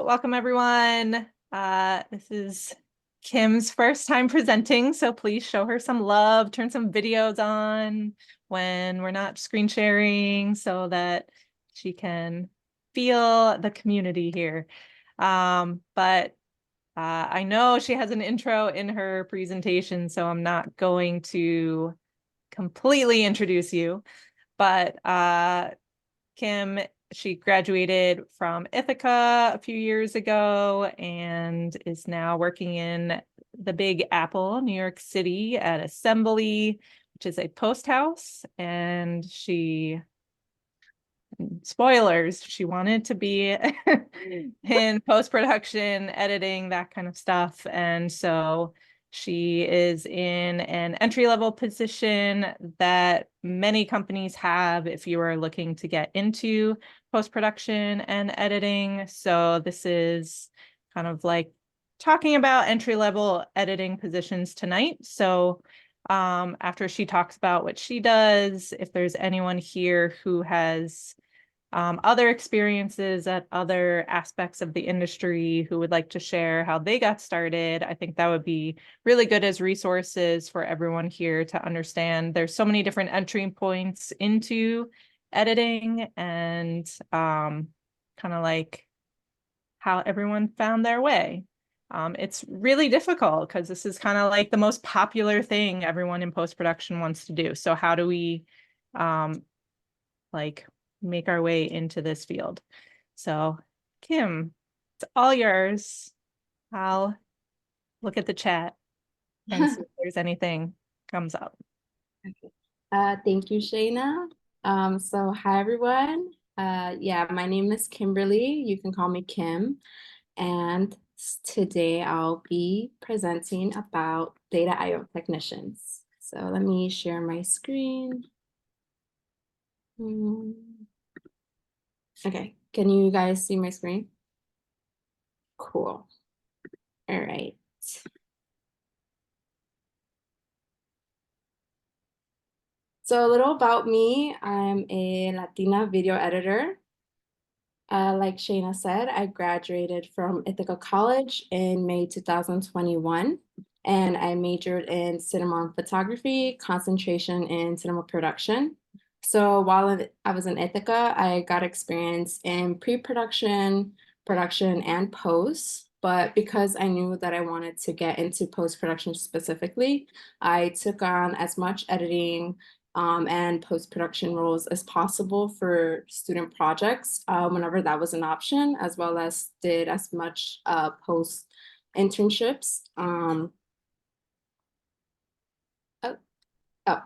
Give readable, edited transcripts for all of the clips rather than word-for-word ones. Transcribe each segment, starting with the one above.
welcome everyone. This is Kim's first time presenting, so please show her some love, turn some videos on when we're not screen sharing so that she can feel the community here. But I know she has an intro in her presentation, so I'm not going to completely introduce you, but Kim, she graduated from Ithaca a few years ago and is now working in the Big Apple, New York City at Assembly, which is a post house. And spoilers, she wanted to be in post-production, editing, that kind of stuff. And so she is in an entry-level position that many companies have if you are looking to get into post-production and editing. So this is kind of like talking about entry-level editing positions tonight. So after she talks about what she does, if there's anyone here who has other experiences at other aspects of the industry who would like to share how they got started, I think that would be really good as resources for everyone here to understand. There's so many different entry points into editing and kind of like how everyone found their way. It's really difficult because this is kind of like the most popular thing everyone in post-production wants to do. So how do we like make our way into this field? So Kim, it's all yours. I'll look at the chat and see if there's anything comes up. Okay. Thank you, Shayna. So hi everyone. Yeah, my name is Kimberly. You can call me Kim. And today I'll be presenting about data I/O technicians. So let me share my screen. Okay, can you guys see my screen? Cool. All right. So a little about me. I'm a Latina video editor. Like Shayna said, I graduated from Ithaca College in May 2021, and I majored in cinema photography, concentration in cinema production. So while I was in Ithaca, I got experience in pre-production, production, and post. But because I knew that I wanted to get into post-production specifically, I took on as much editing and post-production roles as possible for student projects whenever that was an option, as well as did as much post internships. There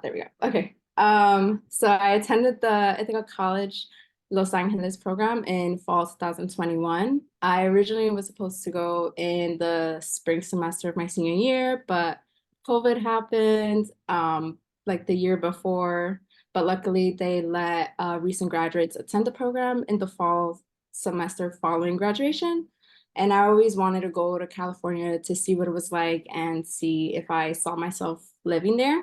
we go. Okay. So I attended the Ithaca College Los Angeles program in fall 2021. I originally was supposed to go in the spring semester of my senior year, but COVID happened like the year before. But luckily, they let recent graduates attend the program in the fall semester following graduation. And I always wanted to go to California to see what it was like and see if I saw myself living there.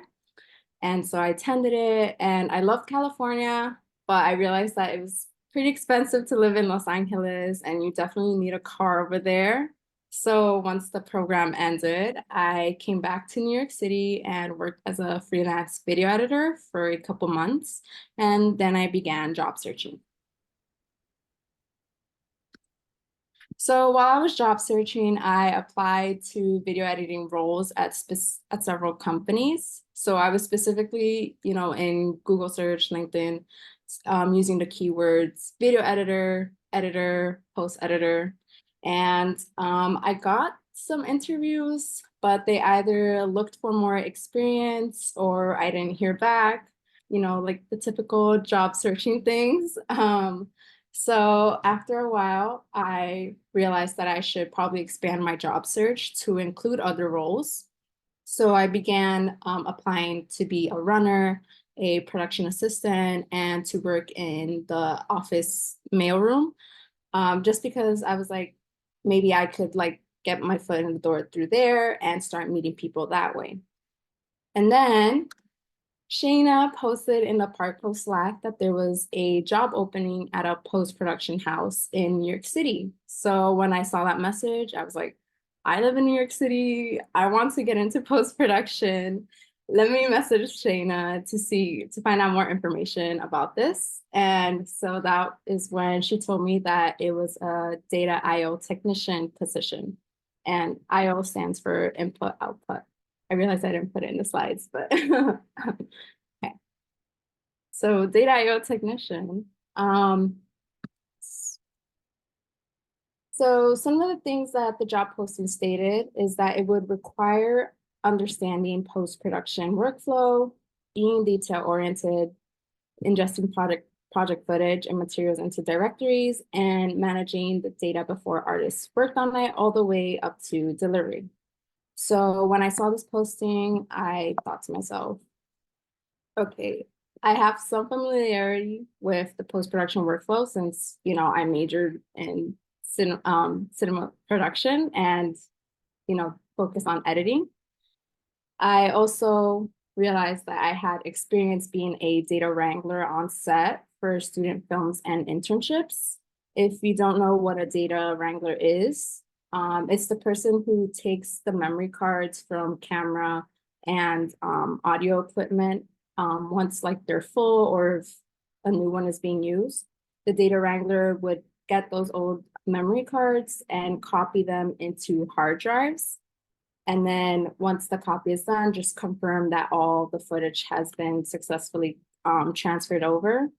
And so I attended it and I loved California, but I realized that it was pretty expensive to live in Los Angeles and you definitely need a car over there. So once the program ended, I came back to New York City and worked as a freelance video editor for a couple months. And then I began job searching. So while I was job searching, I applied to video editing roles at several companies. So I was specifically, in Google search, LinkedIn, using the keywords video editor, editor, post editor. And I got some interviews, but they either looked for more experience or I didn't hear back, like the typical job searching things. So after a while, I realized that I should probably expand my job search to include other roles. So I began applying to be a runner, a production assistant, and to work in the office mailroom, just because I was like, maybe I could get my foot in the door through there and start meeting people that way. And then Shayna posted in the Parkco Slack that there was a job opening at a post-production house in New York City. So when I saw that message, I was like, I live in New York City. I want to get into post-production. Let me message Shayna to find out more information about this. And so that is when she told me that it was a data IO technician position. And IO stands for input output. I realized I didn't put it in the slides, but okay. So data IO technician. So some of the things that the job posting stated is that it would require understanding post-production workflow, being detail-oriented, ingesting project footage and materials into directories, and managing the data before artists worked on it all the way up to delivery. So when I saw this posting, I thought to myself, okay, I have some familiarity with the post-production workflow since, I majored in cinema production and, focus on editing. I also realized that I had experience being a data wrangler on set for student films and internships. If you don't know what a data wrangler is, it's the person who takes the memory cards from camera and audio equipment once like they're full or if a new one is being used. The data wrangler would get those old memory cards and copy them into hard drives. And then once the copy is done, just confirm that all the footage has been successfully transferred over.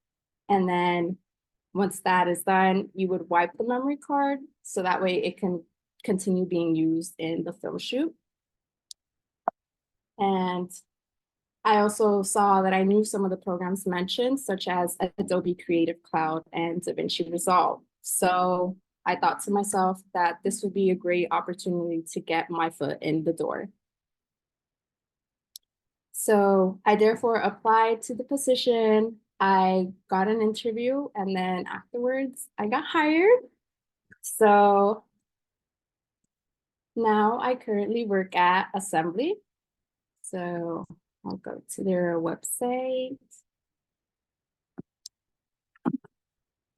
And then once that is done, you would wipe the memory card so that way it can continue being used in the film shoot. And I also saw that I knew some of the programs mentioned, such as Adobe Creative Cloud and DaVinci Resolve. So I thought to myself that this would be a great opportunity to get my foot in the door. So I therefore applied to the position. I got an interview and then afterwards I got hired. So now I currently work at Assembly. So I'll go to their website.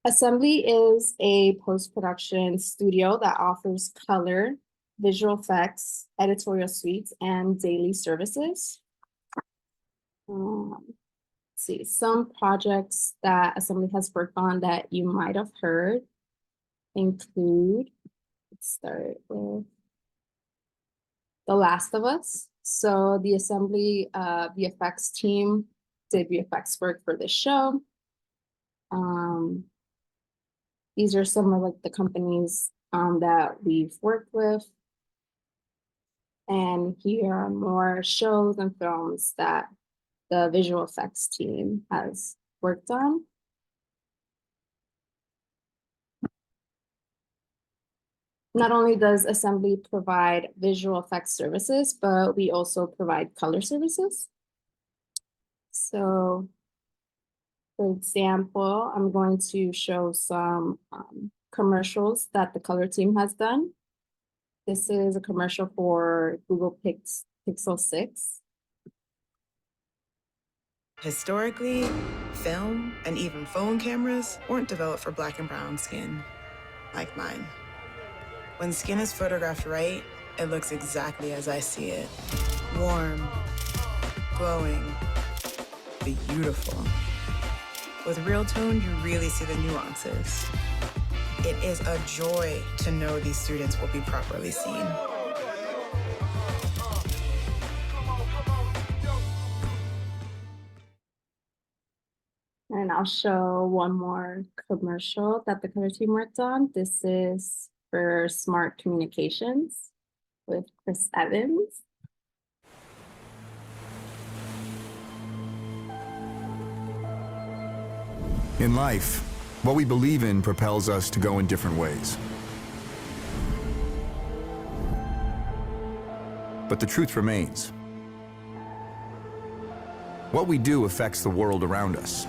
Assembly is a post-production studio that offers color, visual effects, editorial suites, and daily services. Let's see, some projects that Assembly has worked on that you might have heard include, let's start with The Last of Us. So the Assembly VFX team did VFX work for this show. These are some of like the companies that we've worked with. And here are more shows and films that the visual effects team has worked on. Not only does Assembly provide visual effects services, but we also provide color services. So, for example, I'm going to show some commercials that the color team has done. This is a commercial for Google Pixel 6. Historically, film and even phone cameras weren't developed for black and brown skin like mine. When skin is photographed right, it looks exactly as I see it. Warm, glowing, beautiful. With Real Tone, you really see the nuances. It is a joy to know these students will be properly seen. And I'll show one more commercial that the color team worked on. This is for Smart Communications with Chris Evans. In life, what we believe in propels us to go in different ways. But the truth remains. What we do affects the world around us.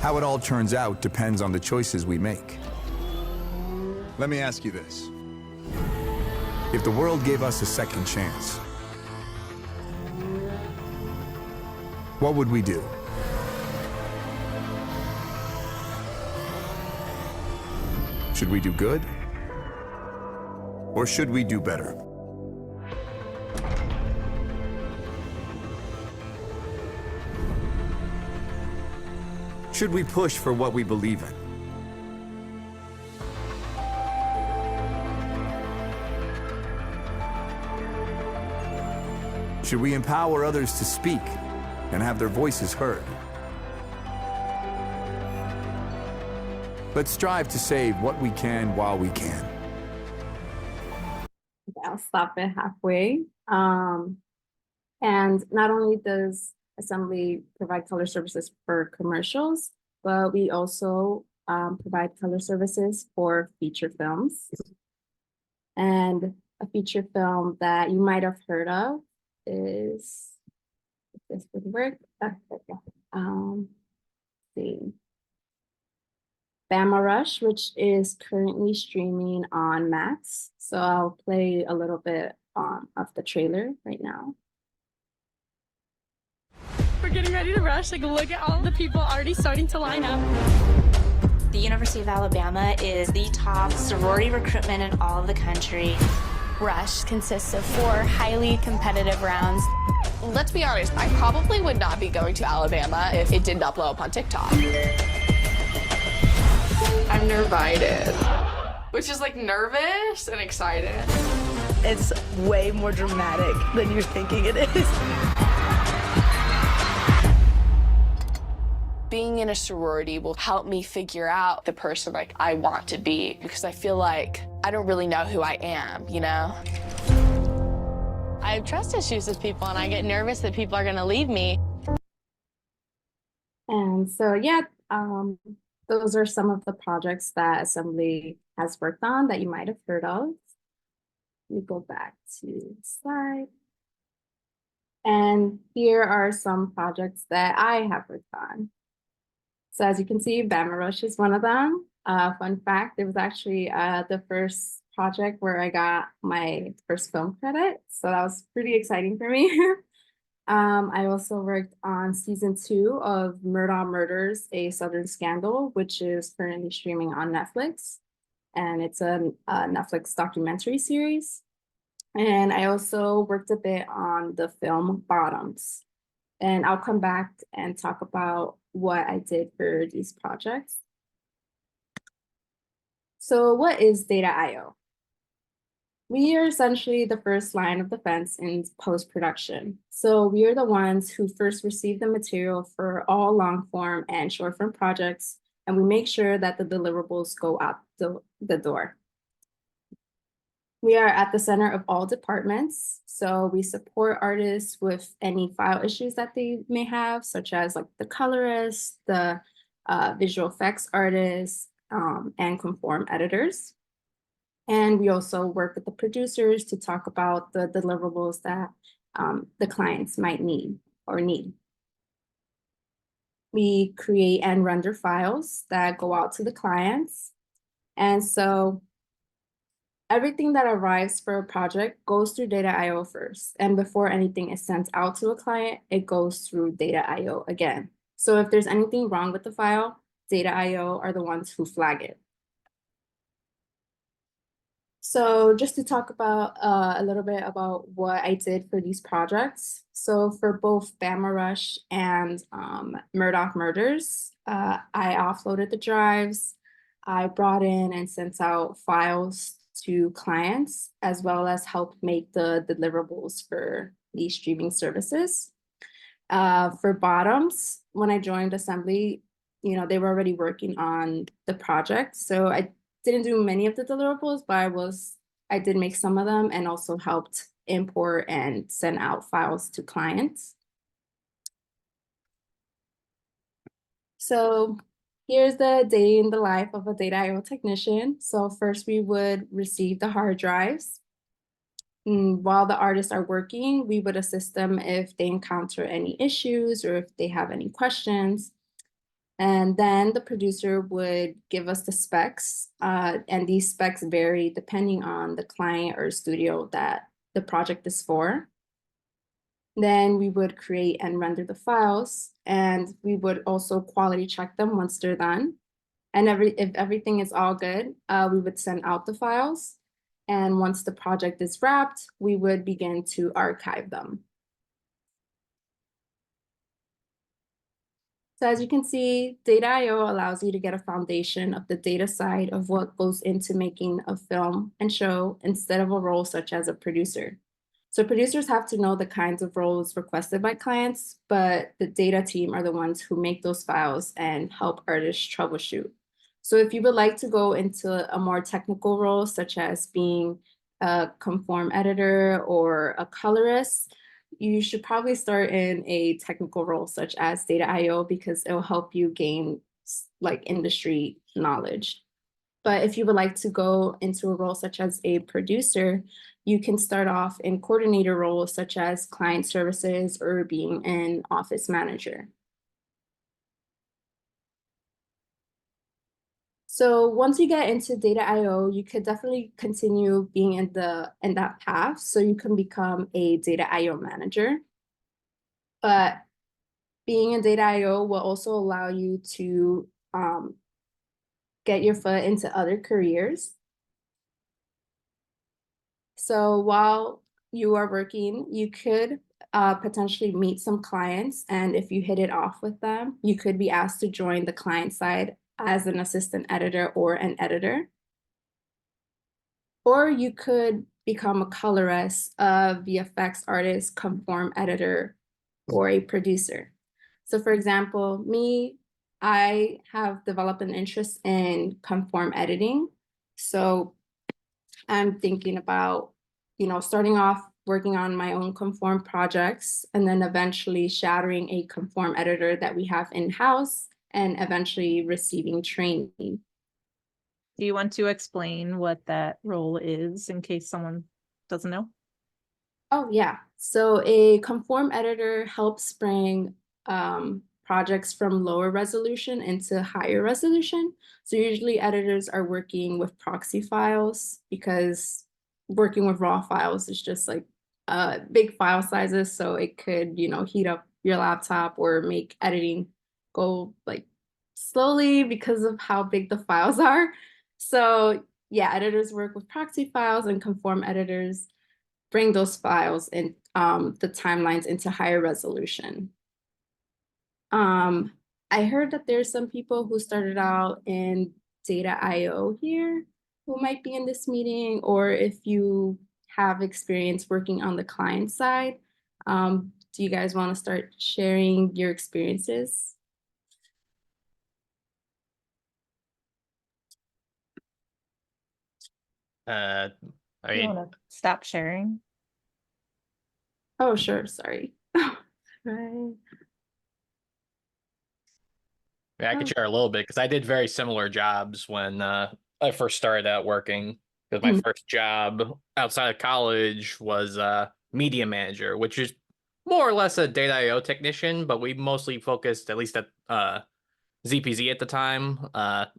How it all turns out depends on the choices we make. Let me ask you this. If the world gave us a second chance, what would we do? Should we do good? Or should we do better? Should we push for what we believe in? Should we empower others to speak and have their voices heard? Let's strive to save what we can while we can. I'll stop it halfway. And not only does Assembly provide color services for commercials, but we also provide color services for feature films. And a feature film that you might have heard of is, if this would work, see. Bama Rush, which is currently streaming on Max. So I'll play a little bit of the trailer right now. We're getting ready to rush. Like, look at all the people already starting to line up. The University of Alabama is the top sorority recruitment in all of the country. Rush consists of 4 highly competitive rounds. Let's be honest, I probably would not be going to Alabama if it did not blow up on TikTok. I'm nervited, which is like nervous and excited. It's way more dramatic than you're thinking it is. Being in a sorority will help me figure out the person like I want to be, because I feel like I don't really know who I am, you know? I have trust issues with people, and I get nervous that people are going to leave me. And so, yeah, those are some of the projects that Assembly has worked on that you might have heard of. Let me go back to the slide. And here are some projects that I have worked on. So as you can see, Bama Rush is one of them. Fun fact, it was actually the first project where I got my first film credit. So that was pretty exciting for me. I also worked on season 2 of Murdaugh Murders, A Southern Scandal, which is currently streaming on Netflix. And it's a Netflix documentary series. And I also worked a bit on the film Bottoms. And I'll come back and talk about what I did for these projects. So what is Data I/O? We are essentially the first line of defense in post-production. So we are the ones who first receive the material for all long form and short form projects, and we make sure that the deliverables go out the door. We are at the center of all departments. So we support artists with any file issues that they may have, such as like the colorist, the visual effects artists, and conform editors. And we also work with the producers to talk about the deliverables that the clients might need. We create and render files that go out to the clients. And so everything that arrives for a project goes through Data I/O first. And before anything is sent out to a client, it goes through Data I/O again. So if there's anything wrong with the file, Data I/O are the ones who flag it. So just to talk about a little bit about what I did for these projects. So for both Bama Rush and Murdaugh Murders, I offloaded the drives. I brought in and sent out files to clients, as well as help make the deliverables for these streaming services. For Bottoms, when I joined Assembly, they were already working on the project. So I didn't do many of the deliverables, but I did make some of them and also helped import and send out files to clients. So here's the day in the life of a Data I/O technician. So first we would receive the hard drives. While the artists are working, we would assist them if they encounter any issues or if they have any questions. And then the producer would give us the specs, and these specs vary depending on the client or studio that the project is for. Then we would create and render the files, and we would also quality check them once they're done. And if everything is all good, we would send out the files. And once the project is wrapped, we would begin to archive them. So as you can see, Data I/O allows you to get a foundation of the data side of what goes into making a film and show instead of a role such as a producer. So producers have to know the kinds of roles requested by clients, but the data team are the ones who make those files and help artists troubleshoot. So if you would like to go into a more technical role, such as being a conform editor or a colorist, you should probably start in a technical role such as Data I/O because it will help you gain like industry knowledge. But if you would like to go into a role such as a producer, you can start off in coordinator roles such as client services or being an office manager. So once you get into Data I/O, you could definitely continue being in that path. So you can become a Data I/O manager. But being in Data I/O will also allow you to get your foot into other careers. So while you are working, you could potentially meet some clients. And if you hit it off with them, you could be asked to join the client side as an assistant editor or an editor. Or you could become a colorist, a VFX artist, conform editor, or a producer. So for example, me, I have developed an interest in conform editing. So I'm thinking about, starting off working on my own conform projects and then eventually shadowing a conform editor that we have in-house and eventually receiving training. Do you want to explain what that role is in case someone doesn't know? Oh, yeah. So a conform editor helps bring projects from lower resolution into higher resolution. So usually editors are working with proxy files because working with raw files is just like big file sizes. So it could, heat up your laptop or make editing go like slowly because of how big the files are. So yeah, editors work with proxy files and conform editors bring those files and the timelines into higher resolution. I heard that there's some people who started out in Data I/O here who might be in this meeting, or if you have experience working on the client side, do you guys want to start sharing your experiences? I You mean, want to stop sharing? Oh, sure, sorry. Right. I could share a little bit because I did very similar jobs when I first started out working. Because my first job outside of college was media manager, which is more or less a data I/O technician, but we mostly focused, at least at ZPZ at the time,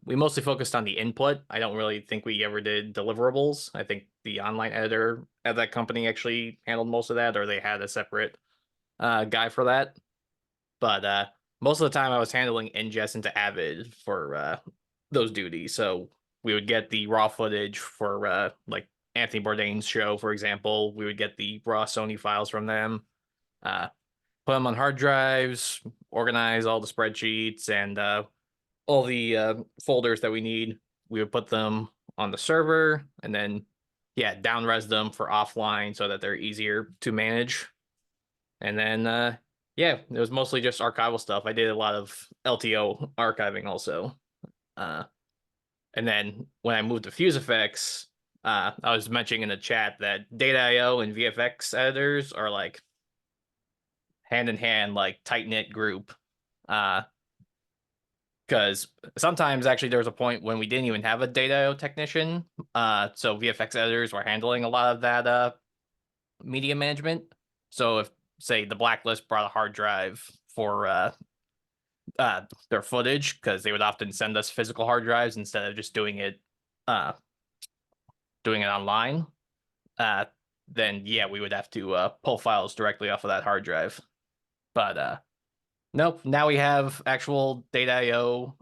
we mostly focused on the input. I don't really think we ever did deliverables. I think the online editor at that company actually handled most of that, or they had a separate guy for that. But most of the time I was handling ingest into Avid for those duties. So we would get the raw footage for like Anthony Bourdain's show, for example. We would get the raw Sony files from them, put them on hard drives, organize all the spreadsheets and all the folders that we need. We would put them on the server and then, yeah, down-res them for offline so that they're easier to manage. And then, yeah, it was mostly just archival stuff. I did a lot of LTO archiving also. And then when I moved to Fuse Effects, I was mentioning in the chat that Data I/O and VFX editors are like hand in hand, like tight-knit group. Because sometimes actually there was a point when we didn't even have a Data I/O technician. So VFX editors were handling a lot of that media management. So if, say, the Blacklist brought a hard drive for their footage, because they would often send us physical hard drives instead of just doing it online. then yeah, we would have to pull files directly off of that hard drive. But nope, now we have actual data IO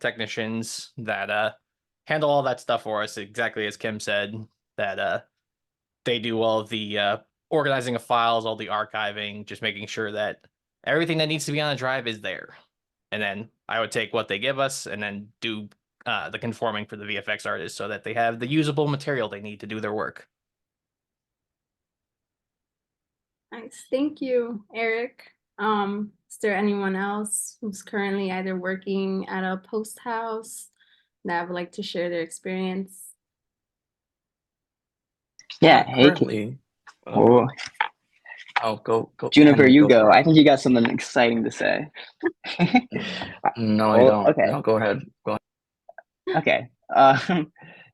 technicians that handle all that stuff for us, exactly as Kim said, that they do all the organizing of files, all the archiving, just making sure that everything that needs to be on a drive is there. And then I would take what they give us and then do the conforming for the VFX artists so that they have the usable material they need to do their work. Nice, thank you, Eric. Is there anyone else who's currently either working at a post house that would like to share their experience? Yeah, hey, Currently, oh, I'll go. Juniper, Henry, you go go. for I it. think you got something exciting to say. No, I Oh, don't. okay. No, go ahead. Go ahead. Okay.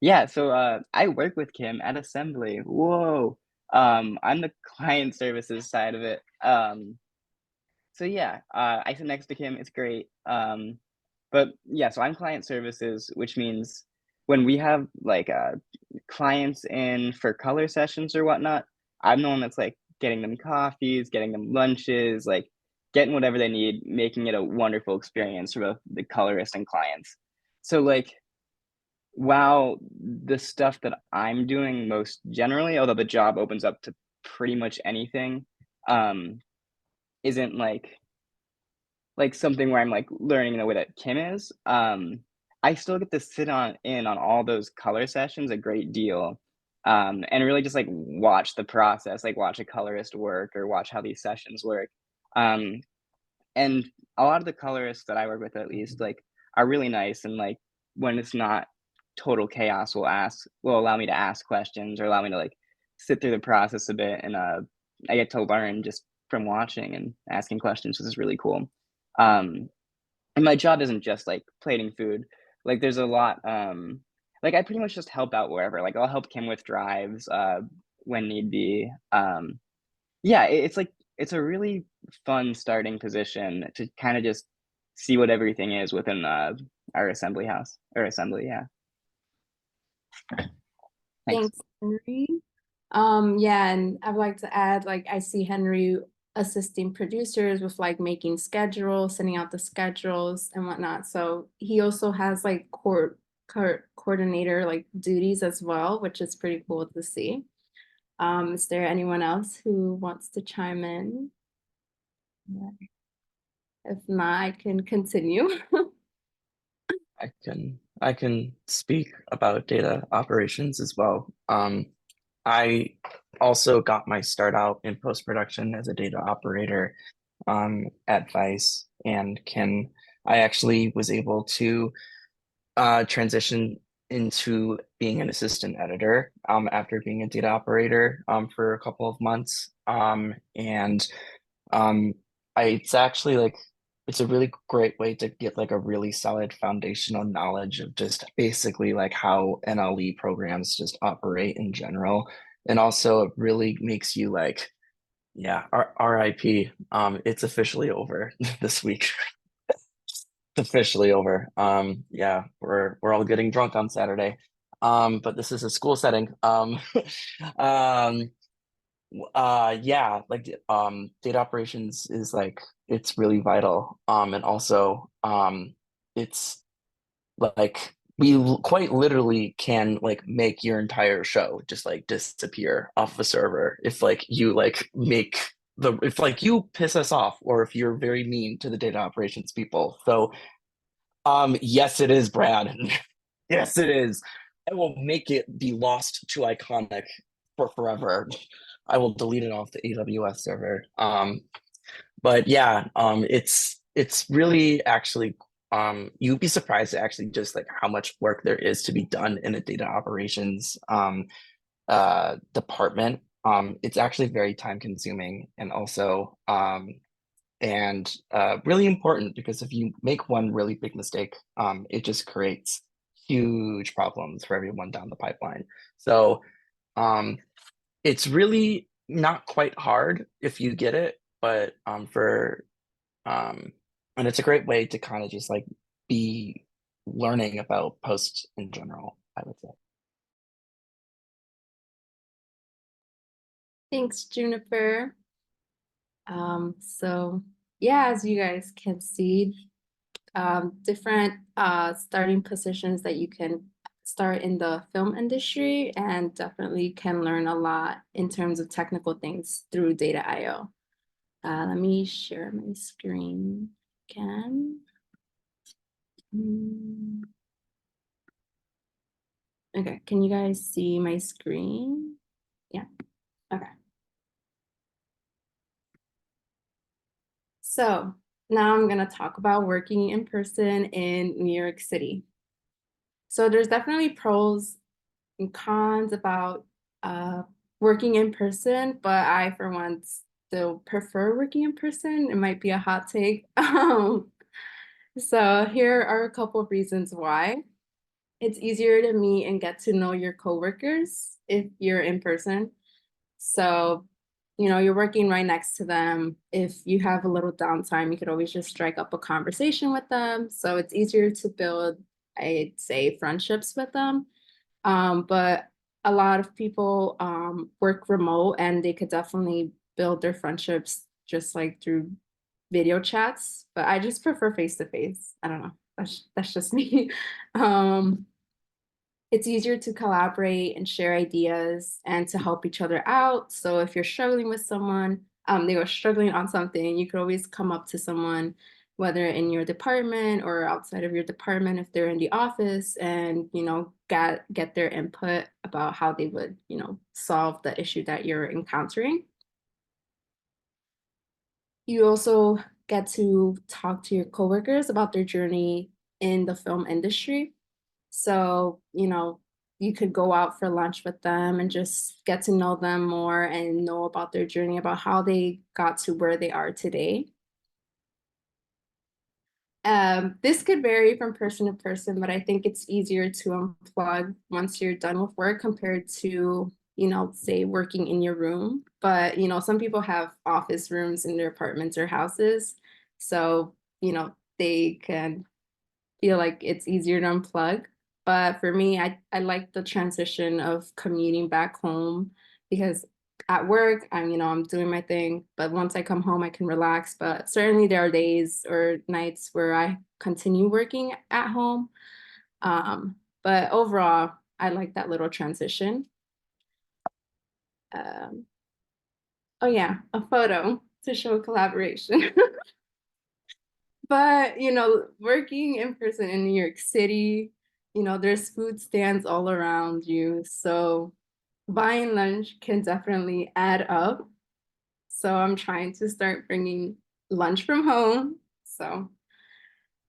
Yeah, so I work with Kim at Assembly. Whoa. I'm the client services side of it. So yeah, I sit next to Kim. It's great. But yeah, so I'm client services, which means when we have like clients in for color sessions or whatnot, I'm the one that's like getting them coffees, getting them lunches, like getting whatever they need, making it a wonderful experience for both the colorist and clients. So like, while the stuff that I'm doing most generally, although the job opens up to pretty much anything, isn't like something where I'm like learning in the way that Kim is. I still get to sit in on all those color sessions a great deal. And really just like watch the process, like watch a colorist work or watch how these sessions work. And a lot of the colorists that I work with at least like are really nice, and like when it's not total chaos will allow me to ask questions or allow me to like sit through the process a bit, and I get to learn just from watching and asking questions, which is really cool. And my job isn't just like plating food. Like there's a lot like I pretty much just help out wherever. Like I'll help Kim with drives when need be. Yeah, it's like it's a really fun starting position to kind of just see what everything is within our assembly house or assembly. Yeah. Thanks. Thanks, Henry. Yeah, and I'd like to add, like, I see Henry assisting producers with like making schedules, sending out the schedules and whatnot. So he also has like coordinator like duties as well, which is pretty cool to see. Is there anyone else who wants to chime in? If not, I can continue. I can speak about data operations as well. I also got my start out in post-production as a data operator at Vice, and I actually was able to transition into being an assistant editor after being a data operator for a couple of months. And it's actually like it's a really great way to get like a really solid foundational knowledge of just basically like how NLE programs just operate in general. And also it really makes you like, yeah, RIP. It's officially over this week. It's officially over. Yeah, we're all getting drunk on Saturday. But this is a school setting. Yeah, like data operations is like it's really vital. And also it's like quite literally can like make your entire show just like disappear off the server if like you like if like you piss us off, or if you're very mean to the data operations people. So yes it is, Brad. Yes it is. I will make it be lost to iconic for forever. I will delete it off the AWS server. But yeah, it's really actually you'd be surprised at actually just like how much work there is to be done in a data operations department. It's actually very time consuming, and also really important, because if you make one really big mistake, it just creates huge problems for everyone down the pipeline. So it's really not quite hard if you get it, but and it's a great way to kind of just like be learning about post in general, I would say. Thanks, Juniper. So yeah, as you guys can see, different starting positions that you can start in the film industry, and definitely can learn a lot in terms of technical things through Data IO. Let me share my screen again. Okay, can you guys see my screen? Yeah, okay. So now I'm gonna talk about working in person in New York City. So there's definitely pros and cons about working in person, but I, for one, still prefer working in person. It might be a hot take. So here are a couple of reasons why. It's easier to meet and get to know your coworkers if you're in person. So, you know, you're working right next to them. If you have a little downtime, you could always just strike up a conversation with them. So it's easier to build, I'd say, friendships with them. But a lot of people work remote, and they could definitely build their friendships just like through video chats. But I just prefer face to face. I don't know. That's just me. It's easier to collaborate and share ideas and to help each other out. So if you're struggling with someone, they were struggling on something, you could always come up to someone, whether in your department or outside of your department, if they're in the office, and, you know, get their input about how they would, you know, solve the issue that you're encountering. You also get to talk to your coworkers about their journey in the film industry. So, you know, you could go out for lunch with them and just get to know them more and know about their journey, about how they got to where they are today. This could vary from person to person, but I think it's easier to unplug once you're done with work compared to, you know, say working in your room. But, you know, some people have office rooms in their apartments or houses. So, you know, they can feel like it's easier to unplug. But for me, I like the transition of commuting back home, because at work, I'm doing my thing, but once I come home, I can relax. But certainly there are days or nights where I continue working at home. But overall, I like that little transition. Oh yeah, a photo to show collaboration. But, you know, working in person in New York City, you know, there's food stands all around you. So buying lunch can definitely add up. So I'm trying to start bringing lunch from home. So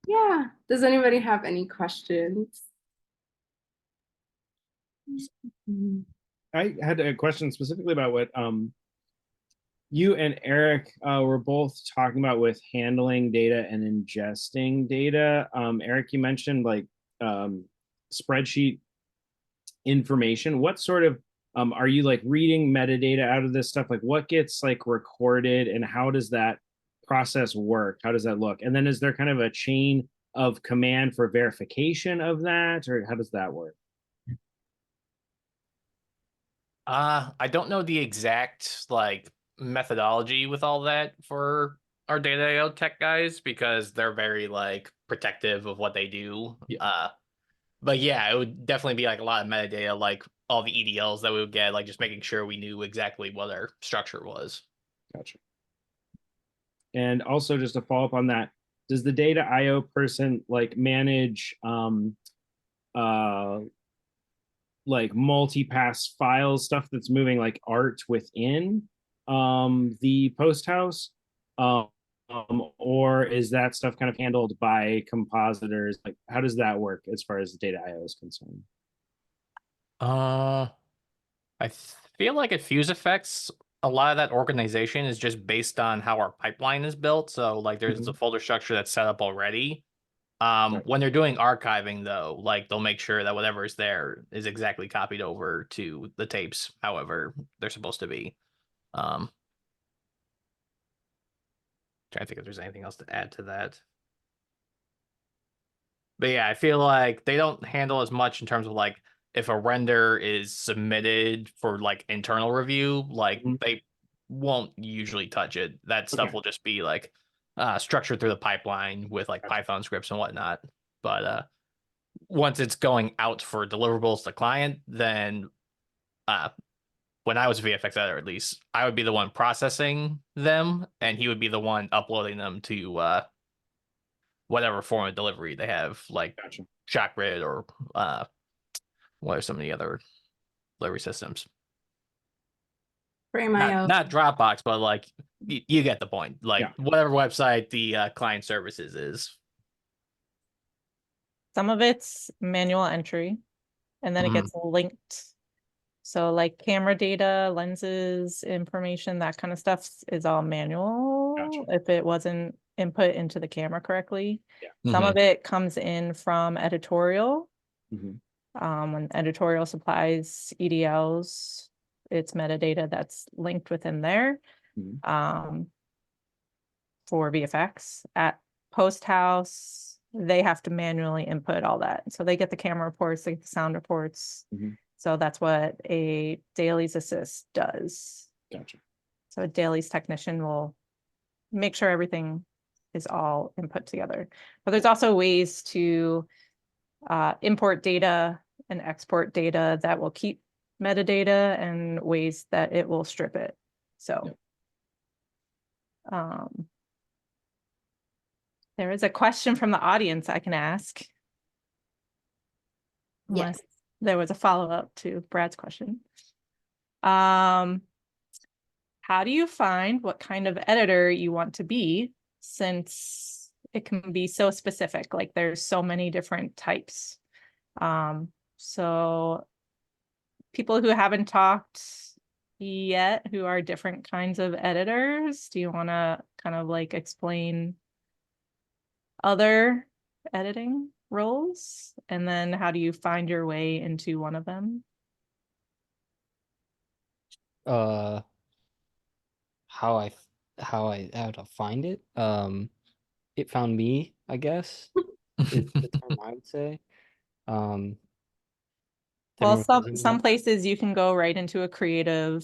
yeah, does anybody have any questions? I had a question specifically about what you and Eric were both talking about with handling data and ingesting data. Eric, you mentioned like spreadsheet information. What sort of are you like reading metadata out of this stuff? Like what gets like recorded, and how does that process work? How does that look? And then is there kind of a chain of command for verification of that, or how does that work? I don't know the exact like methodology with all that for our data IO tech guys, because they're very like protective of what they do. But yeah, it would definitely be like a lot of metadata, like all the EDLs that we would get, like just making sure we knew exactly what our structure was. Gotcha. And also just to follow up on that, does the data IO person like manage like multi-pass files, stuff that's moving like art within the post house? Or is that stuff kind of handled by compositors? Like how does that work as far as the data IO is concerned? I feel like at Fuse Effects, a lot of that organization is just based on how our pipeline is built. So like there's a folder structure that's set up already. When they're doing archiving though, like they'll make sure that whatever is there is exactly copied over to the tapes, however they're supposed to be. Trying to think if there's anything else to add to that. But yeah, I feel like they don't handle as much in terms of like if a render is submitted for like internal review, like they won't usually touch it. That stuff will just be like structured through the pipeline with like Python scripts and whatnot. But once it's going out for deliverables to client, then when I was a VFX editor, at least, I would be the one processing them, and he would be the one uploading them to whatever form of delivery they have, like ShockGrid or what are some of the other delivery systems? Not Dropbox, but like you get the point. Like whatever website the client services is. Some of it's manual entry, and then it gets linked. So like camera data, lenses, information, that kind of stuff is all manual if it wasn't input into the camera correctly. Some of it comes in from editorial. When editorial supplies EDLs, it's metadata that's linked within there for VFX. At Post House, they have to manually input all that. So they get the camera reports, they get the sound reports. So that's what a dailies assist does. So a dailies technician will make sure everything is all input together. But there's also ways to import data and export data that will keep metadata, and ways that it will strip it. So there is a question from the audience I can ask. Unless there was a follow-up to Brad's question. How do you find what kind of editor you want to be, since it can be so specific? Like there's so many different types. So people who haven't talked yet, who are different kinds of editors, do you want to kind of like explain other editing roles, and then how do you find your way into one of them? How to find it? It found me, I guess, is the term I would say. Well, some places you can go right into a creative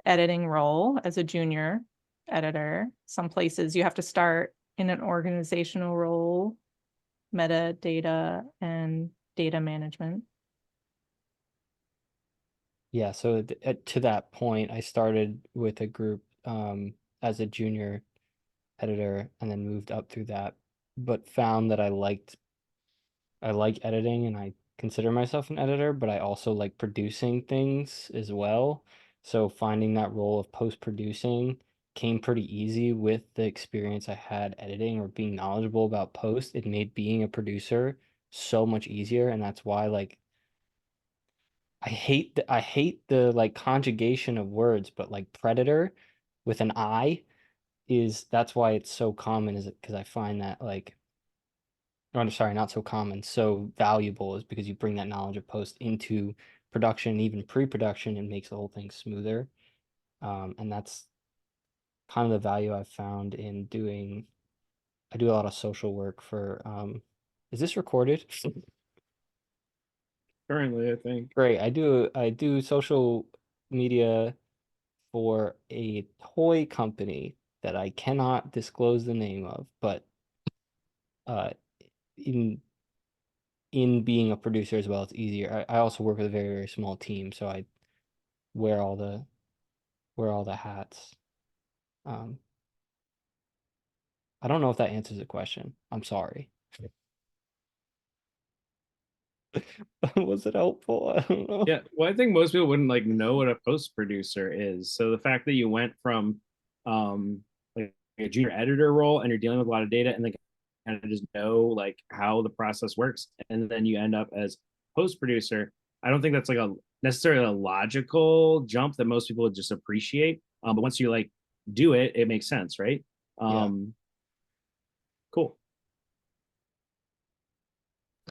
editing role as a junior editor. Some places you have to start in an organizational role, metadata and data management. Yeah, so to that point, I started with a group as a junior editor and then moved up through that, but found that I like editing and I consider myself an editor, but I also like producing things as well. So finding that role of post-producing came pretty easy with the experience I had editing or being knowledgeable about post. It made being a producer so much easier, and that's why like I hate the like conjugation of words, but like predator with an I that's why it's so common, is it because I find that like, or I'm sorry, not so common, so valuable, is because you bring that knowledge of post into production, even pre-production, and makes the whole thing smoother. And that's kind of the value I've found in doing. I do a lot of social work for is this recorded? Currently, I think. Great. I do social media for a toy company that I cannot disclose the name of, but in being a producer as well, it's easier. I also work with a very, very small team, so I wear all the hats. I don't know if that answers the question. I'm sorry. Was it helpful? I don't know. Yeah, well, I think most people wouldn't like know what a post producer is. So the fact that you went from like a junior editor role and you're dealing with a lot of data and then kind of just know like how the process works, and then you end up as post producer, I don't think that's like a necessarily a logical jump that most people would just appreciate. But once you like do it, it makes sense, right? Cool.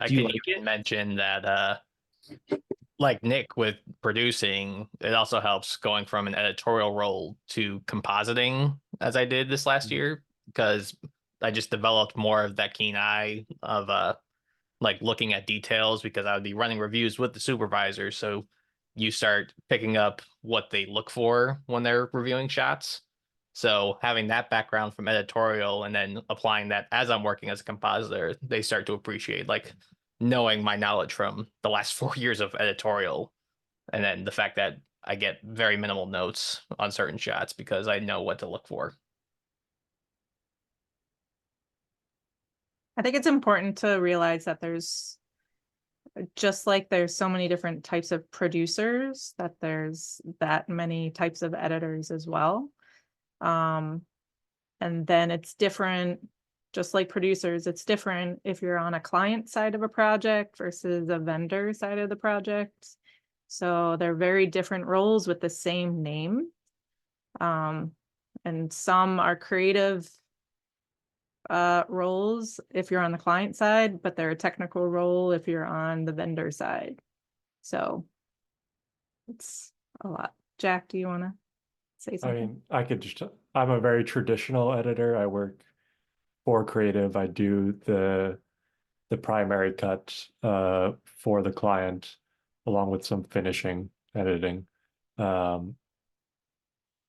I can even mention that like Nick with producing, it also helps going from an editorial role to compositing, as I did this last year, because I just developed more of that keen eye of like looking at details because I would be running reviews with the supervisor. So you start picking up what they look for when they're reviewing shots. So having that background from editorial and then applying that as I'm working as a compositor, they start to appreciate like knowing my knowledge from the last 4 years of editorial. And then the fact that I get very minimal notes on certain shots because I know what to look for. I think it's important to realize that there's just like there's so many different types of producers, that there's that many types of editors as well. And then it's different, just like producers, it's different if you're on a client side of a project versus a vendor side of the project. So they're very different roles with the same name. And some are creative roles if you're on the client side, but they're a technical role if you're on the vendor side. So it's a lot. Jack, do you want to say I something? mean, I'm a very traditional editor. I work for creative. I do the primary cut for the client, along with some finishing editing. But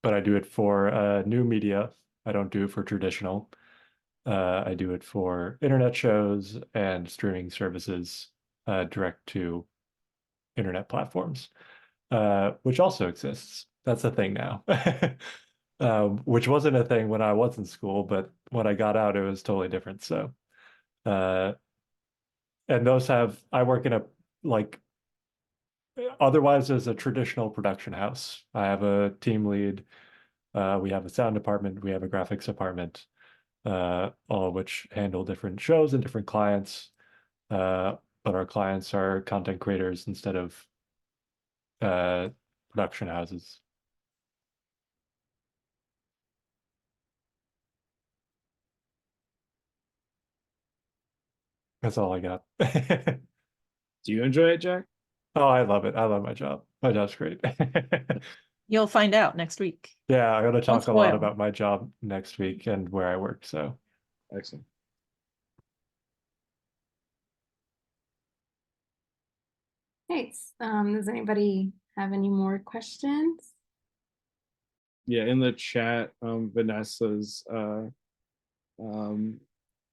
I do it for new media. I don't do it for traditional. I do it for internet shows and streaming services, direct to internet platforms, which also exists. That's a thing now. Which wasn't a thing when I was in school, but when I got out, it was totally different. So, and I work in a, like, otherwise as a traditional production house. I have a team lead. We have a sound department. We have a graphics department, all of which handle different shows and different clients. But our clients are content creators instead of production houses. That's all I got. Do you enjoy it, Jack? Oh, I love it. I love my job. My job's great. You'll find out next week. Yeah, I'm going to Don't talk a lot spoil. about my job next week and where I work. So, Excellent. Thanks. Does anybody have any more questions? Yeah, in the chat, Vanessa's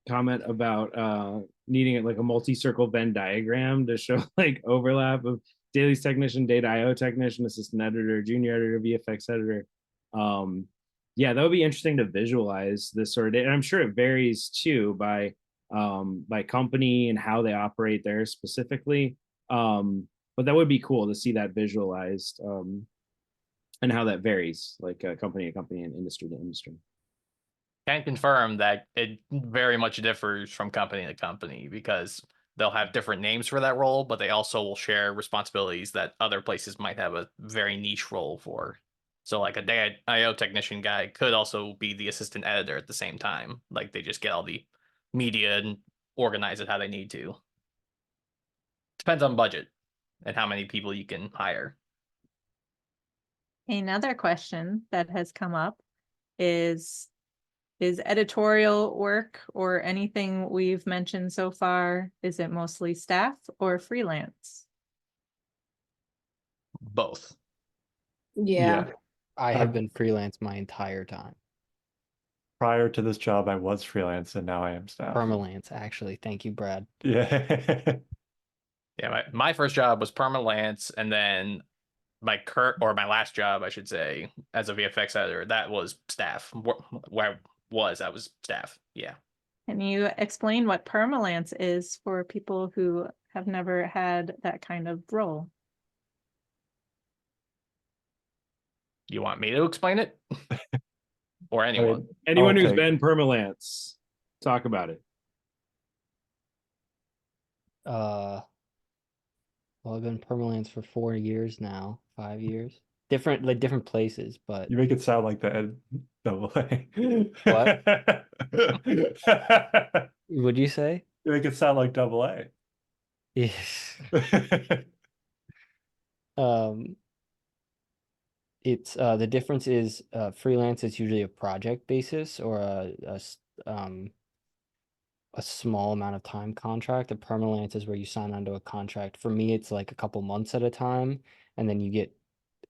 comment about needing it like a multi-circle Venn diagram to show like overlap of dailies technician, data IO technician, assistant editor, junior editor, VFX editor. Yeah, that would be interesting to visualize this sort of data. And I'm sure it varies too by company and how they operate there specifically. But that would be cool to see that visualized, and how that varies, like company to company and industry to industry. Can confirm that it very much differs from company to company because they'll have different names for that role, but they also will share responsibilities that other places might have a very niche role for. So like a data IO technician guy could also be the assistant editor at the same time. Like they just get all the media and organize it how they need to. Depends on budget and how many people you can hire. Another question that has come up is editorial work or anything we've mentioned so far, is it mostly staff or freelance? Both. Yeah. I have been freelance my entire time. prior to this job, I was freelance and now I am staff. Permalance, actually. Thank you, Brad. Yeah. Yeah, my first job was permalance, and then my last job, I should say, as a VFX editor, that was staff. Where I was staff. Yeah. Can you explain what permalance is for people who have never had that kind of role? You want me to explain it? Or anyone? Anyone who's been permalance, talk about it. Well, I've been permalance for 4 years now, 5 years. Different places, but You make it sound like the NAA. What? Would you say? You make it sound like AA. Yes. It's the difference is freelance is usually a project basis or a small amount of time contract. A permalance is where you sign onto a contract. For me, it's like a couple months at a time, and then you get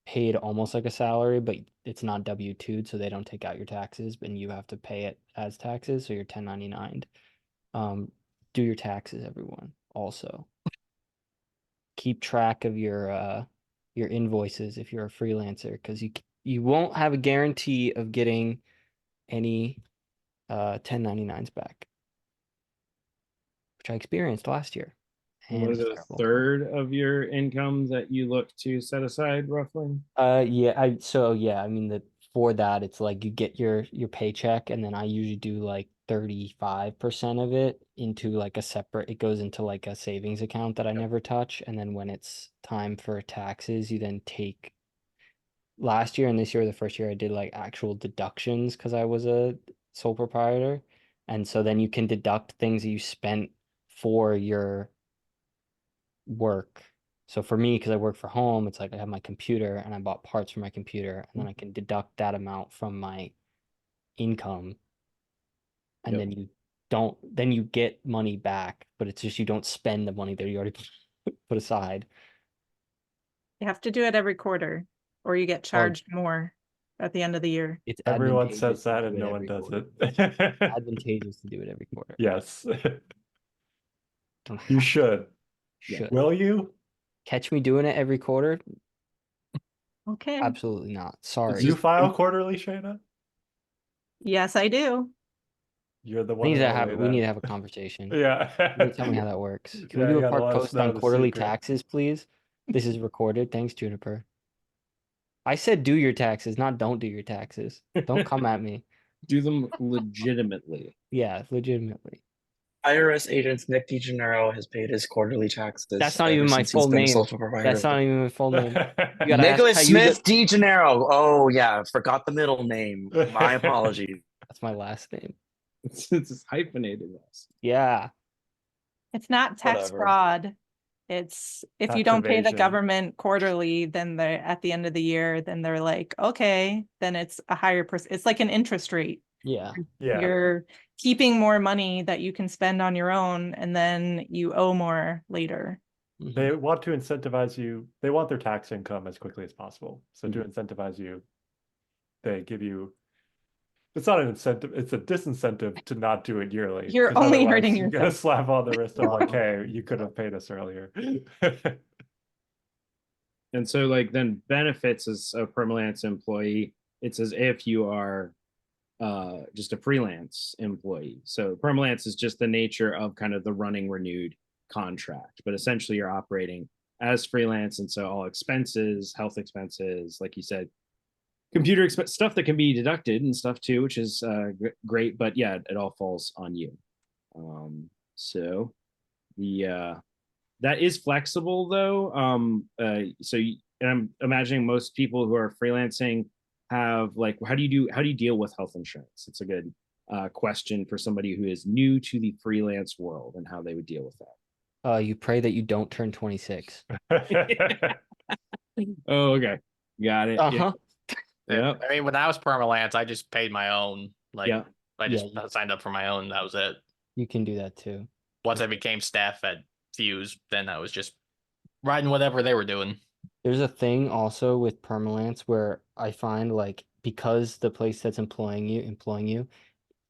paid almost like a salary, but it's not W-2'd, so they don't take out your taxes, and you have to pay it as taxes, so you're 1099'd. Do your taxes, everyone. Also, keep track of your invoices if you're a freelancer, because you won't have a guarantee of getting any 1099s back, which I experienced last year. And Was it a third of your income that you look to set aside roughly? Yeah, I mean for that it's like you get your paycheck, and then I usually do like 35% of it into like it goes into like a savings account that I never touch, and then when it's time for taxes, you then take last year and this year, the first year I did like actual deductions because I was a sole proprietor, and so then you can deduct things that you spent for your work. So for me, because I work from home, it's like I have my computer and I bought parts for my computer, and then I can deduct that amount from my income, and then you get money back, but it's just you don't spend the money that you already put aside. You have to do it every quarter, or you get charged more at the end of the year. It's Everyone advantageous says that to and do it no one every does quarter. it. Advantageous to do it every quarter. Yes. Don't You have should. Should. Will you? Catch me doing it every quarter? Okay. Absolutely not. Sorry. Do you file quarterly, Shayna? Yes, I do. You're the We one need and to have only we need to then. have a conversation. Yeah. You tell me how that works. Can we Yeah, do you a gotta part let us post know on the quarterly secret. taxes, please? This is recorded. Thanks, Juniper. I said do your taxes, not don't do your taxes. Don't come at me. Do them legitimately. Yeah, legitimately. IRS agent Nick DeGennaro has paid his quarterly taxes That's not ever even my since he's full been a name. sole proprietor. That's not even my full name. You gotta ask Nicholas how Smith DeGennaro. Oh yeah, forgot the middle name. My apologies. That's my last name. It's just hyphenated last. Yeah. It's not tax Whatever. fraud. It's if you Tax don't pay the evasion. government quarterly, then they're at the end of the year, then they're like, okay, then it's a higher it's like an interest rate. Yeah. Yeah. You're keeping more money that you can spend on your own, and then you owe more later. They want to incentivize you. They want their tax income as quickly as possible. So to incentivize you, they give you. It's not an incentive. It's a disincentive to not do it yearly. You're 'cause only otherwise hurting you're gonna yourself. slap on the wrist of like, hey, you could have paid us earlier. And so like then benefits as a permalance employee, it's as if you are just a freelance employee. So permalance is just the nature of kind of the running renewed contract, but essentially you're operating as freelance, and so all expenses, health expenses, like you said, computer expense stuff that can be deducted and stuff too, which is great. But yeah, it all falls on you. So the that is flexible though. And I'm imagining most people who are freelancing have like, how do you deal with health insurance? It's a good question for somebody who is new to the freelance world and how they would deal with that. You pray that you don't turn 26. Oh, okay. Got it. Uh-huh. Yeah. I mean, when I was permalance, I just paid my own. Like, Yeah. I just signed up for my own. That was it. You can do that too. Once I became staff at Fuse, then I was just riding whatever they were doing. There's a thing also with permalance where I find like because the place that's employing you,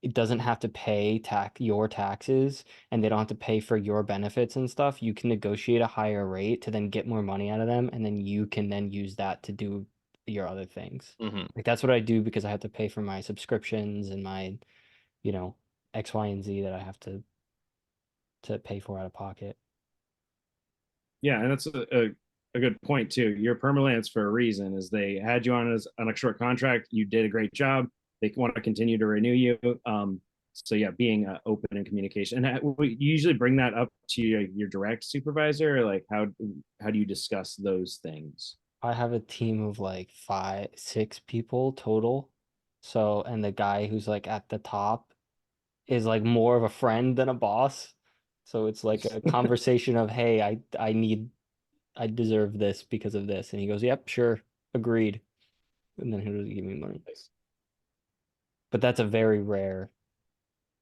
it doesn't have to pay your taxes, and they don't have to pay for your benefits and stuff. You can negotiate a higher rate to then get more money out of them, and then you can then use that to do your other things. Like that's what I do because I have to pay for my subscriptions and my, X, Y, and Z that I have to pay for out of pocket. Yeah, and that's a good point too. You're permalance for a reason, is they had you on a short contract. You did a great job. They want to continue to renew you. So yeah, being open in communication. And you usually bring that up to your direct supervisor, or like how do you discuss those things? I have a team of like 6 people total. So, and the guy who's like at the top is like more of a friend than a boss. So it's like a conversation of, hey, I deserve this because of this. And he goes, yep, sure, agreed. And then he'll give me money. But that's a very rare.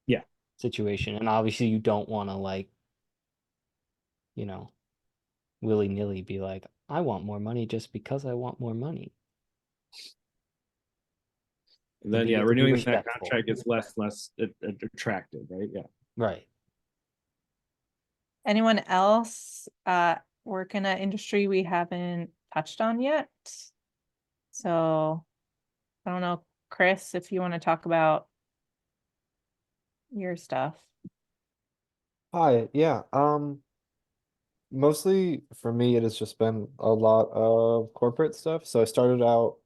Yeah. situation. And obviously you don't want to like, you know, willy-nilly be like, I want more money just because I want more money. And then, be- yeah, to be renewing that respectful. contract gets less and less attractive, right? Yeah. Right. Anyone else work in an industry we haven't touched on yet? So I don't know, Chris, if you want to talk about your stuff. Hi, yeah. Mostly for me, it has just been a lot of corporate stuff. So I started out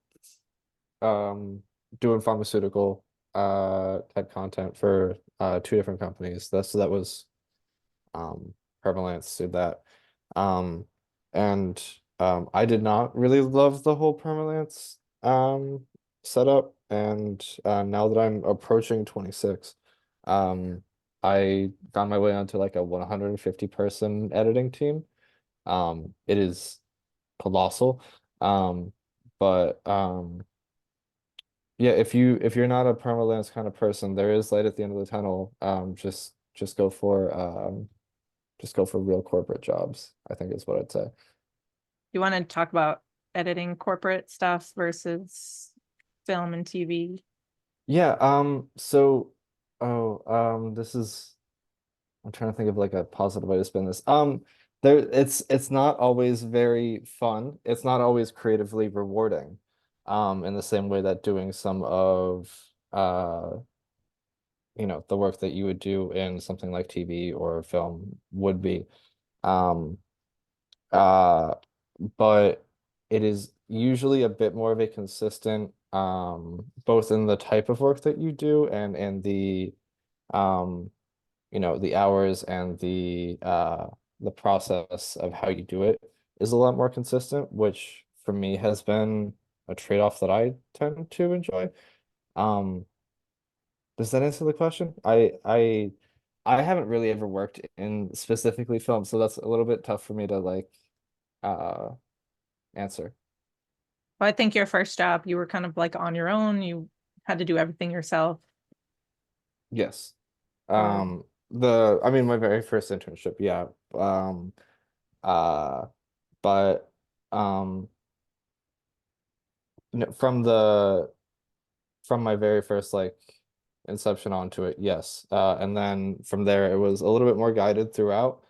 doing pharmaceutical type content for two different companies. That was Permalance did that. Um and I did not really love the whole Permalance setup. And now that I'm approaching 26, I found my way onto like a 150 person editing team. It is colossal. But yeah, if you're not a permalance kind of person, there is light at the end of the tunnel. Just go for real corporate jobs, I think is what I'd say. You want to talk about editing corporate stuff versus film and TV? Yeah, this is, I'm trying to think of like a positive way to spin this. It's not always very fun. It's not always creatively rewarding. In the same way that doing some of the work that you would do in something like TV or film would be. Um, uh, but it is usually a bit more of a consistent, both in the type of work that you do and in um, the hours and the process of how you do it is a lot more consistent, which for me has been a trade-off that I tend to enjoy. Um, does that answer the question? I haven't really ever worked in specifically film, so that's a little bit tough for me to like uh answer. Well, I think your first job, you were kind of like on your own. You had to do everything yourself. Yes. Um, I mean my very first internship, yeah. Uh but um from my very first like inception onto it, yes. And then from there it was a little bit more guided throughout.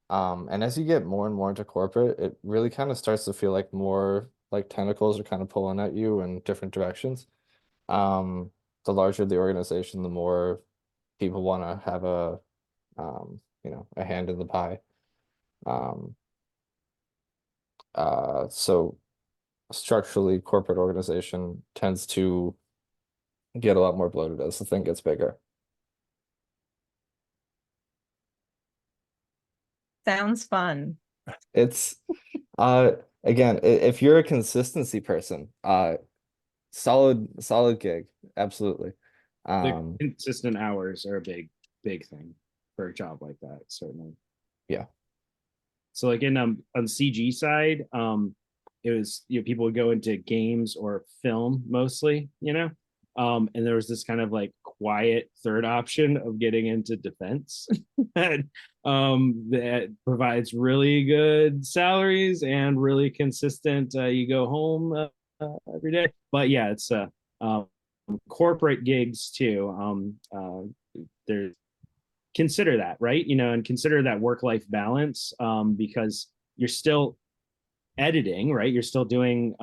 And as you get more and more into corporate, it really kind of starts to feel like more like tentacles are kind of pulling at you in different directions. The larger the organization, the more people want to have a hand in the pie. Um, so structurally, corporate organization tends to get a lot more bloated as the thing gets bigger. sounds fun. It's again, if you're a consistency person, solid gig, absolutely. The consistent hours are a big thing for a job like that, certainly. Yeah. So like in on CG side, it was people would go into games or film mostly, and there was this kind of like quiet third option of getting into defense that provides really good salaries and really consistent. You go home every day, but yeah, it's corporate gigs too. There's consider that, right? And consider that work-life balance, because you're still editing, right? You're still doing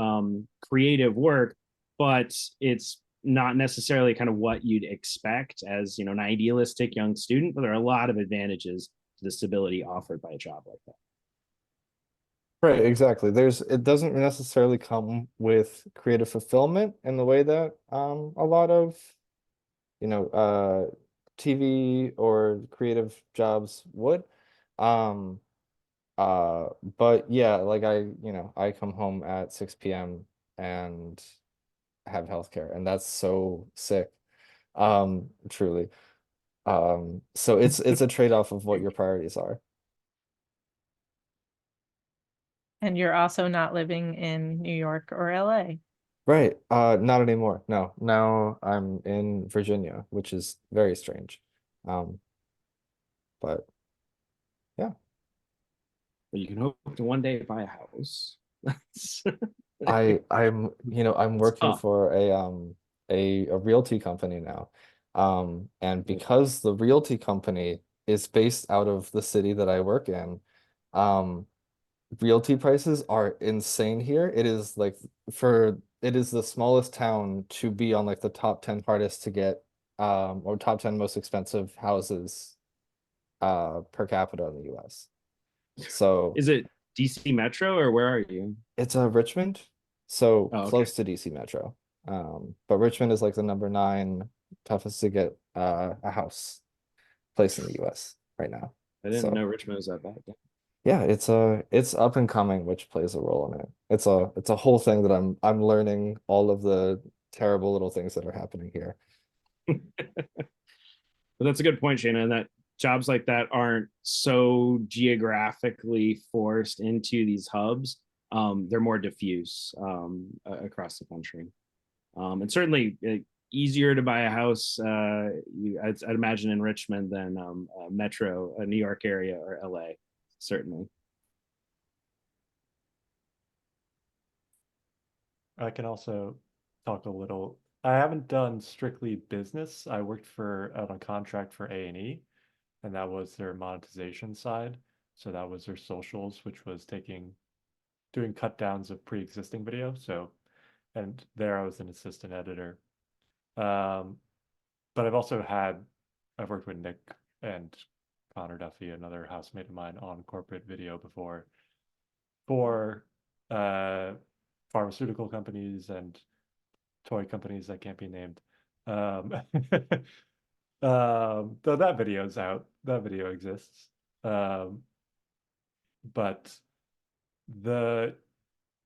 creative work, but it's not necessarily kind of what you'd expect as, an idealistic young student, but there are a lot of advantages to the stability offered by a job like that. Right, exactly. It doesn't necessarily come with creative fulfillment in the way that a lot of TV or creative jobs would. Um but yeah, like I come home at 6 p.m. and have healthcare, and that's so sick. Truly. So it's a trade-off of what your priorities are. And you're also not living in New York or LA. Right. Not anymore. No. Now I'm in Virginia, which is very strange. But yeah. But you can hope to one day buy a house. I'm I'm working tough. for a realty company now. And because the realty company is based out of the city that I work in, realty prices are insane here. It is the smallest town to be on like the top 10 hardest to get or top 10 most expensive houses per capita in the US. So Is it DC Metro or where are you? it's Richmond, so Oh, okay. close to DC Metro. But Richmond is like the number 9 toughest to get a house place in the US right now. I didn't So know Richmond was that bad. yeah, it's up and coming, which plays a role in it. It's a whole thing that I'm learning all of the terrible little things that are happening here. But that's a good point, Shayna, that jobs like that aren't so geographically forced into these hubs. They're more diffuse across the country. And certainly easier to buy a house, I'd imagine, in Richmond than Metro, New York area, or LA, certainly. I can also talk a little. I haven't done strictly business. I worked on a contract for A&E, and that was their monetization side. So that was their socials, which was doing cut downs of pre-existing video. So, and there I was an assistant editor. But I've worked with Nick and Connor Duffy, another housemate of mine, on corporate video before for pharmaceutical companies and toy companies that can't be named. Though that video's out, that video exists. But the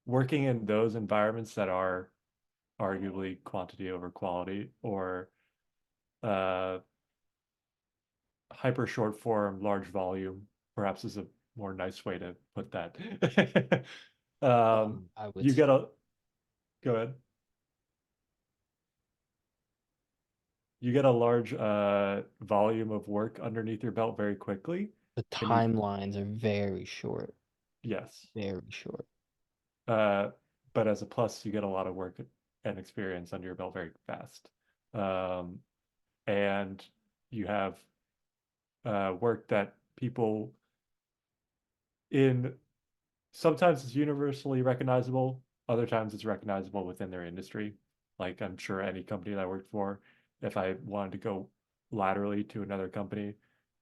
working in those environments that are arguably quantity over quality, or hyper short form, large volume, perhaps is a more nice way to put that. I would You get a go ahead. You get a large volume of work underneath your belt very quickly. The and you- timelines are very short. yes. Very short. But as a plus, you get a lot of work and experience under your belt very fast. And you have work that people sometimes it's universally recognizable, other times it's recognizable within their industry. Like I'm sure any company that I worked for, if I wanted to go laterally to another company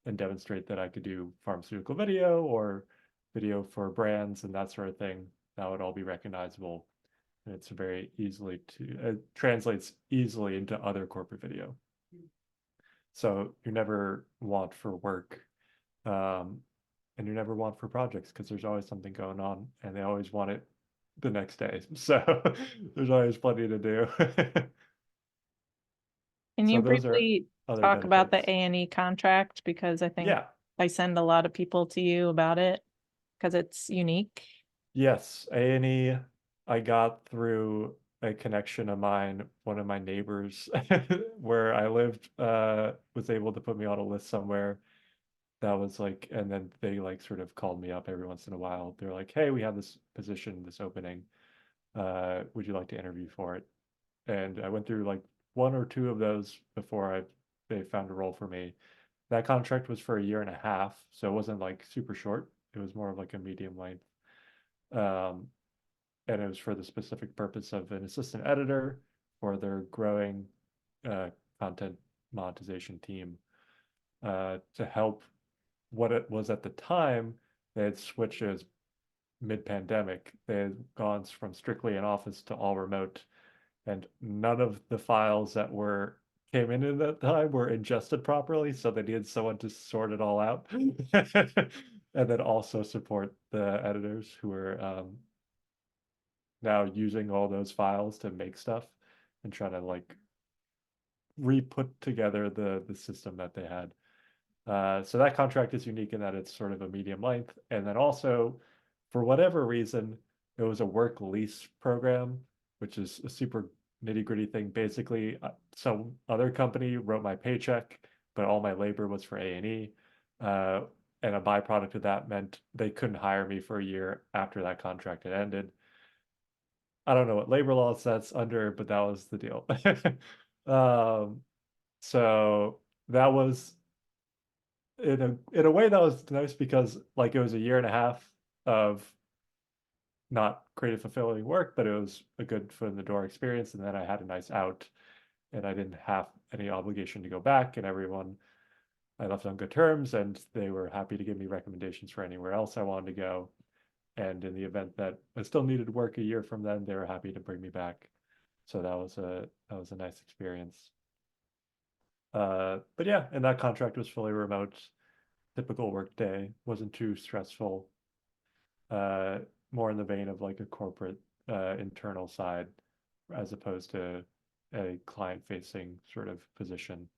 and demonstrate that I could do pharmaceutical video or video for brands and that sort of thing, that would all be recognizable. And it's very easily it translates easily into other corporate video. So you never want for work, and you never want for projects because there's always something going on and they always want it the next day. So there's always plenty to do. Can So you those are briefly other talk about the benefits. A&E contract? Because I think Yeah. I send a lot of people to you about it because it's unique. Yes, A&E, I got through a connection of mine, one of my neighbors where I lived, was able to put me on a list somewhere that was like, and then they like sort of called me up every once in a while. They're like, hey, we have this position, this opening. Would you like to interview for it? And I went through like one or two of those before they found a role for me. That contract was for a year and a half, so it wasn't like super short. It was more of like a medium length. And it was for the specific purpose of an assistant editor for their growing content monetization team, to help what it was at the time. They had switched, as mid-pandemic. They had gone from strictly in office to all remote, and none of the files that came in at that time were ingested properly, so they needed someone to sort it all out. And then also support the editors who were now using all those files to make stuff and try to like re-put together the system that they had. So that contract is unique in that it's sort of a medium length. And then also, for whatever reason, it was a work lease program, which is a super nitty-gritty thing. Basically, some other company wrote my paycheck, but all my labor was for A&E. And a byproduct of that meant they couldn't hire me for a year after that contract had ended. I don't know what labor law that's under, but that was the deal. So that was in a way that was nice because like it was a year and a half of not creative fulfilling work, but it was a good foot in the door experience. And then I had a nice out and I didn't have any obligation to go back, and everyone I left on good terms, and they were happy to give me recommendations for anywhere else I wanted to go. And in the event that I still needed work a year from then, they were happy to bring me back. So that was a nice experience. But yeah, and that contract was fully remote. Typical work day, wasn't too stressful. More in the vein of like a corporate internal side as opposed to a client-facing sort of position.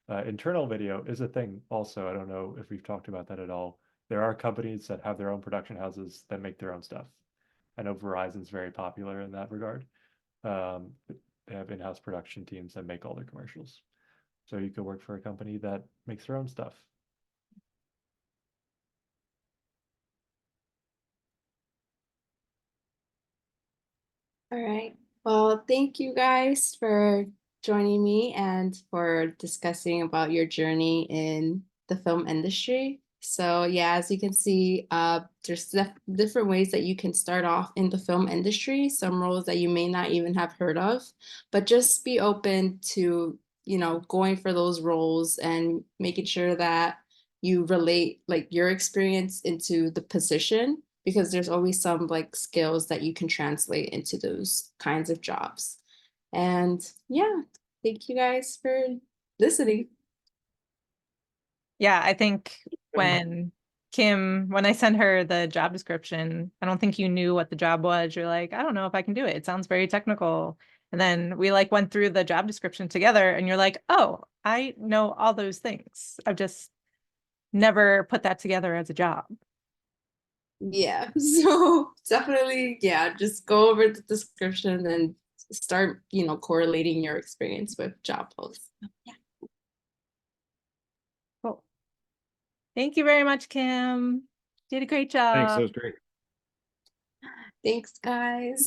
Internal video is a thing also. I don't know if we've talked about that at all. There are companies that have their own production houses that make their own stuff. I know Verizon's very popular in that regard. They have in-house production teams that make all their commercials. So you could work for a company that makes their own stuff. All right. Well, thank you guys for joining me and for discussing about your journey in the film industry. So yeah, as you can see, there's different ways that you can start off in the film industry, some roles that you may not even have heard of, but just be open to, you know, going for those roles and making sure that you relate like your experience into the position, because there's always some like skills that you can translate into those kinds of jobs. And yeah, thank you guys for listening. Yeah, I think when I sent her the job description, I don't think you knew what the job was. You're like, I don't know if I can do it. It sounds very technical. And then we like went through the job description together and you're like, oh, I know all those things. I've just never put that together as a job. Yeah, so definitely, yeah, just go over the description and start, you know, correlating your experience with job posts. Yeah. Cool. Thank you very much, Kim. You did a great job. Thanks, that was great. Thanks, guys.